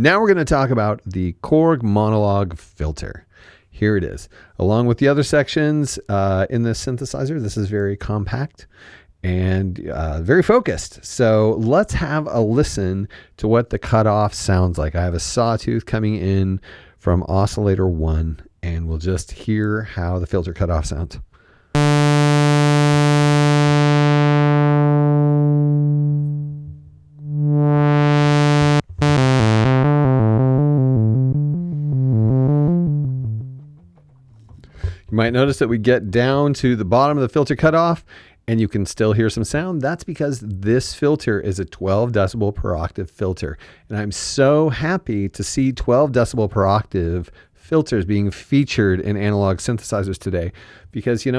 Now we're going to talk about the Korg Monologue filter. Here it is. Along with the other sections in this synthesizer, this is very compact and very focused. So let's have a listen to what the cutoff sounds like. I have a sawtooth coming in from oscillator 1, and we'll just hear how the filter cutoff sounds. You might notice that we get down to the bottom of the filter cutoff and you can still hear some sound. That's because this filter is a 12 decibel per octave filter. And I'm so happy to see 12 decibel per octave filters being featured in analog synthesizers today, because we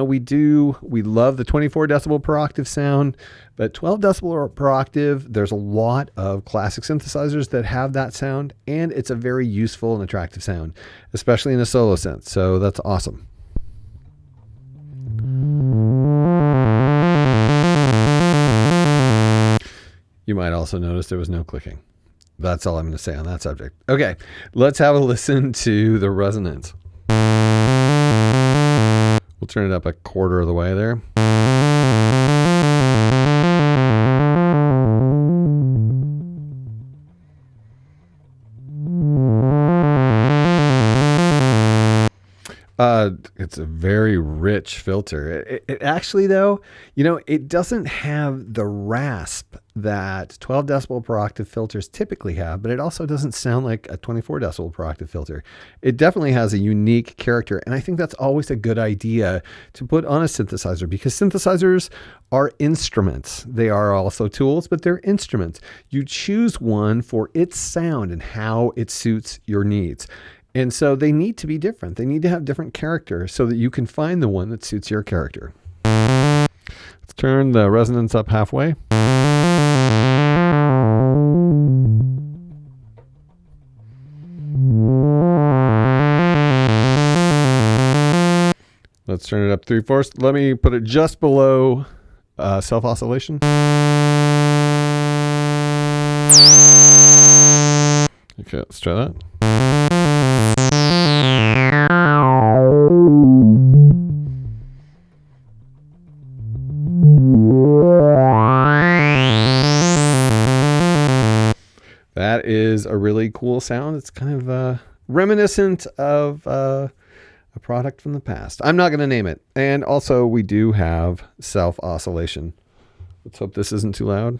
love the 24 decibel per octave sound, but 12 decibel per octave, there's a lot of classic synthesizers that have that sound, and it's a very useful and attractive sound, especially in a solo synth. So that's awesome. You might also notice there was no clicking. That's all I'm going to say on that subject. Okay, let's have a listen to the resonance. We'll turn it up a quarter of the way there. It's a very rich filter. It actually, though, it doesn't have the rasp that 12 decibel per octave filters typically have, but it also doesn't sound like a 24 decibel per octave filter. It definitely has a unique character, and I think that's always a good idea to put on a synthesizer, because synthesizers are instruments. They are also tools, but they're instruments. You choose one for its sound and how it suits your needs. And so they need to be different. They need to have different character so that you can find the one that suits your character. Let's turn the resonance up halfway. Let's turn it up 3/4. Let me put it just below self-oscillation. Okay, let's try that. That is a really cool sound. It's kind of reminiscent of a product from the past. I'm not going to name it. And also, we do have self-oscillation. Let's hope this isn't too loud.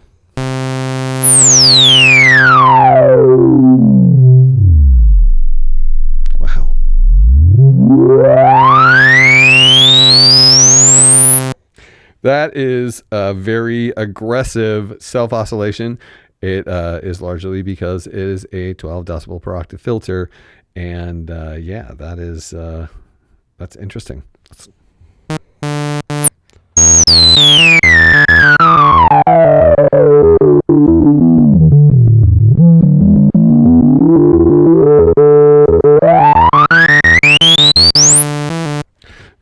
Wow. That is a very aggressive self-oscillation. It is largely because it is a 12 decibel per octave filter, and yeah, that's interesting.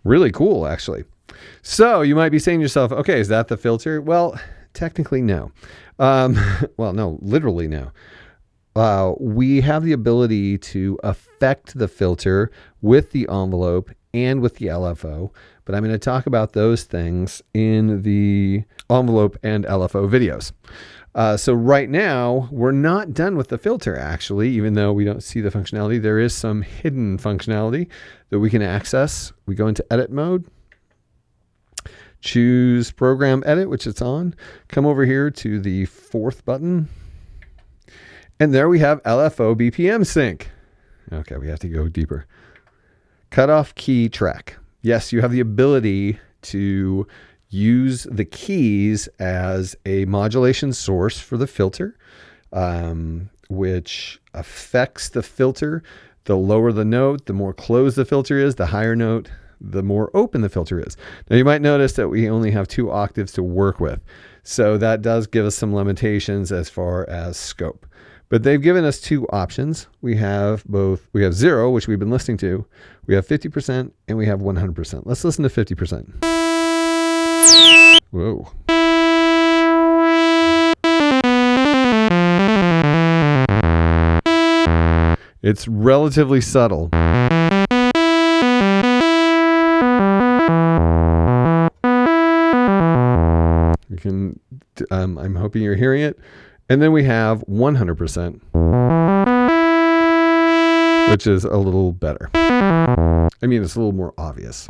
Really cool, actually. So you might be saying to yourself, okay, is that the filter? Well, technically, no. Well, no, literally no. We have the ability to affect the filter with the envelope and with the LFO, but I'm going to talk about those things in the envelope and LFO videos. So right now, we're not done with the filter, actually, even though we don't see the functionality. There is some hidden functionality that we can access. We go into edit mode. Choose program edit, which it's on. Come over here to the 4th button. And there we have LFO BPM sync. Okay, we have to go deeper. Cutoff key track. Yes, you have the ability to use the keys as a modulation source for the filter, which affects the filter. The lower the note, the more closed the filter is, the higher note, the more open the filter is. Now you might notice that we only have 2 octaves to work with. So that does give us some limitations as far as scope. But they've given us 2 options. We have 0, which we've been listening to. We have 50% and we have 100%. Let's listen to 50%. Whoa. It's relatively subtle. You can, I'm hoping you're hearing it. And then we have 100%, which is a little better. I mean, it's a little more obvious.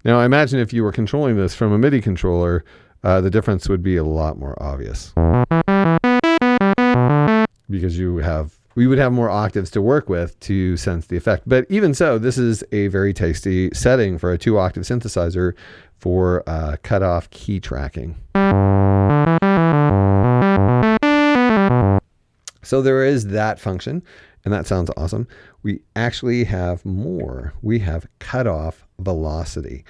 Now, I imagine if you were controlling this from a MIDI controller, the difference would be a lot more obvious. Because we would have more octaves to work with to sense the effect. But even so, this is a very tasty setting for a 2-octave synthesizer for cutoff key tracking. So there is that function, and that sounds awesome. We actually have more. We have cutoff velocity.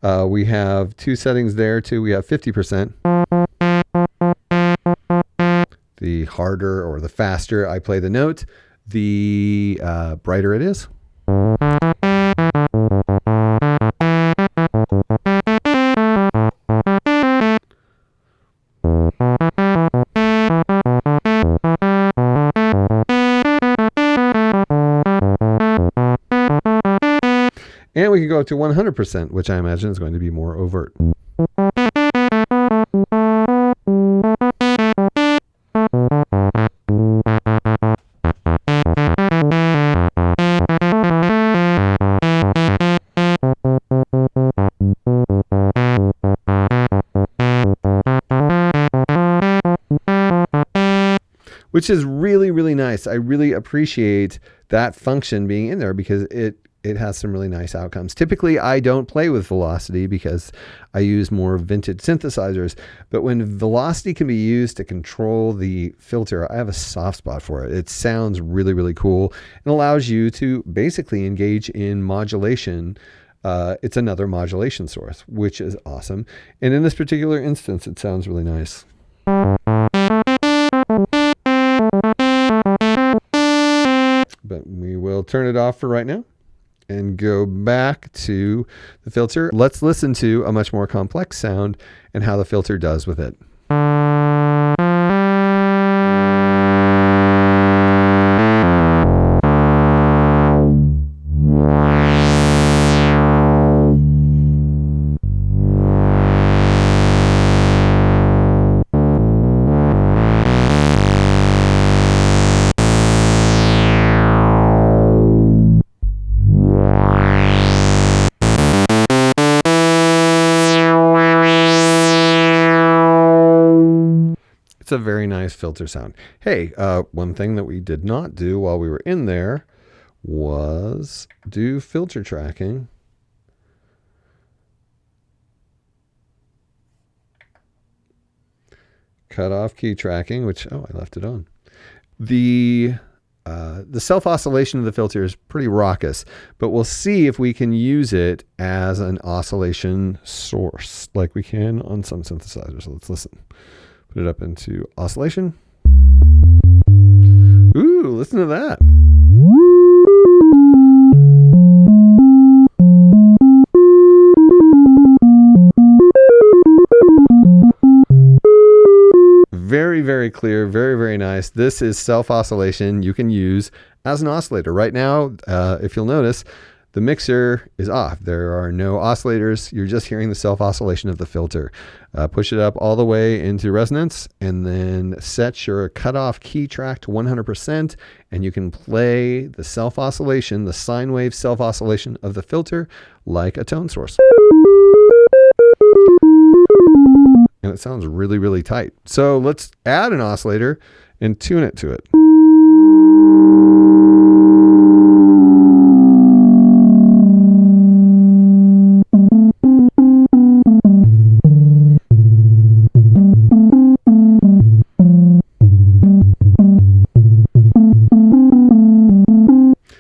We have 2 settings there too. We have 50%. The harder or the faster I play the note, the brighter it is. And we can go up to 100%, which I imagine is going to be more overt. Which is really, really nice. I really appreciate that function being in there because it has some really nice outcomes. Typically, I don't play with velocity because I use more vintage synthesizers. But when velocity can be used to control the filter, I have a soft spot for it. It sounds really, really cool and allows you to basically engage in modulation. It's another modulation source, which is awesome. And in this particular instance, it sounds really nice. But we will turn it off for right now and go back to the filter. Let's listen to a much more complex sound and how the filter does with it. It's a very nice filter sound. Hey, one thing that we did not do while we were in there was do filter tracking. Cut off key tracking, which, oh, I left it on. The self-oscillation of the filter is pretty raucous, but we'll see if we can use it as an oscillation source like we can on some synthesizers. So let's listen. Put it up into oscillation. Ooh, listen to that. Very, very clear, very, very nice. This is self-oscillation you can use as an oscillator. Right now, if you'll notice, the mixer is off. There are no oscillators. You're just hearing the self-oscillation of the filter. Push it up all the way into resonance and then set your cutoff key track to 100%, and you can play the self-oscillation, the sine wave self-oscillation of the filter like a tone source. And it sounds really, really tight. So let's add an oscillator and tune it to it.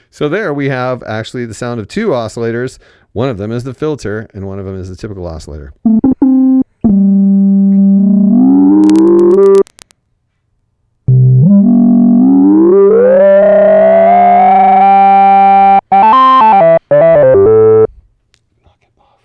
So there we have actually the sound of 2 oscillators. One of them is the filter and one of them is the typical oscillator. Knock it off.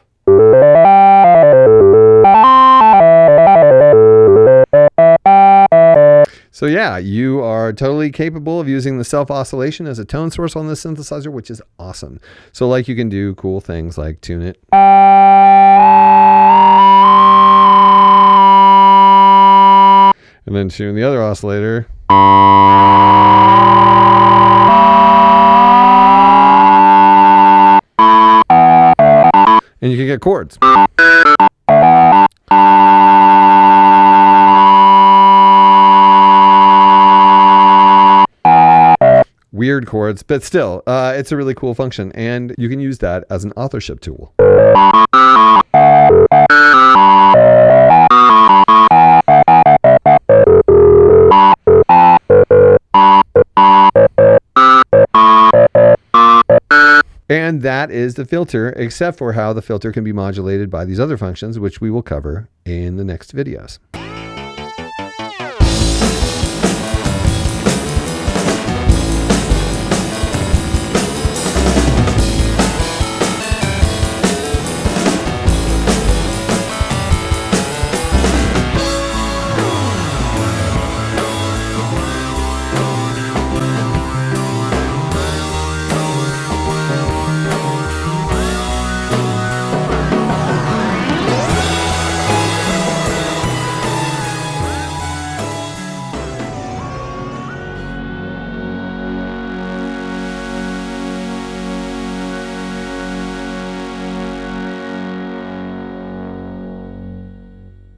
So yeah, you are totally capable of using the self-oscillation as a tone source on this synthesizer, which is awesome. So like you can do cool things like tune it. And then tune the other oscillator. And you can get chords. Weird chords, but still, it's a really cool function, and you can use that as an authorship tool. And that is the filter, except for how the filter can be modulated by these other functions, which we will cover in the next videos.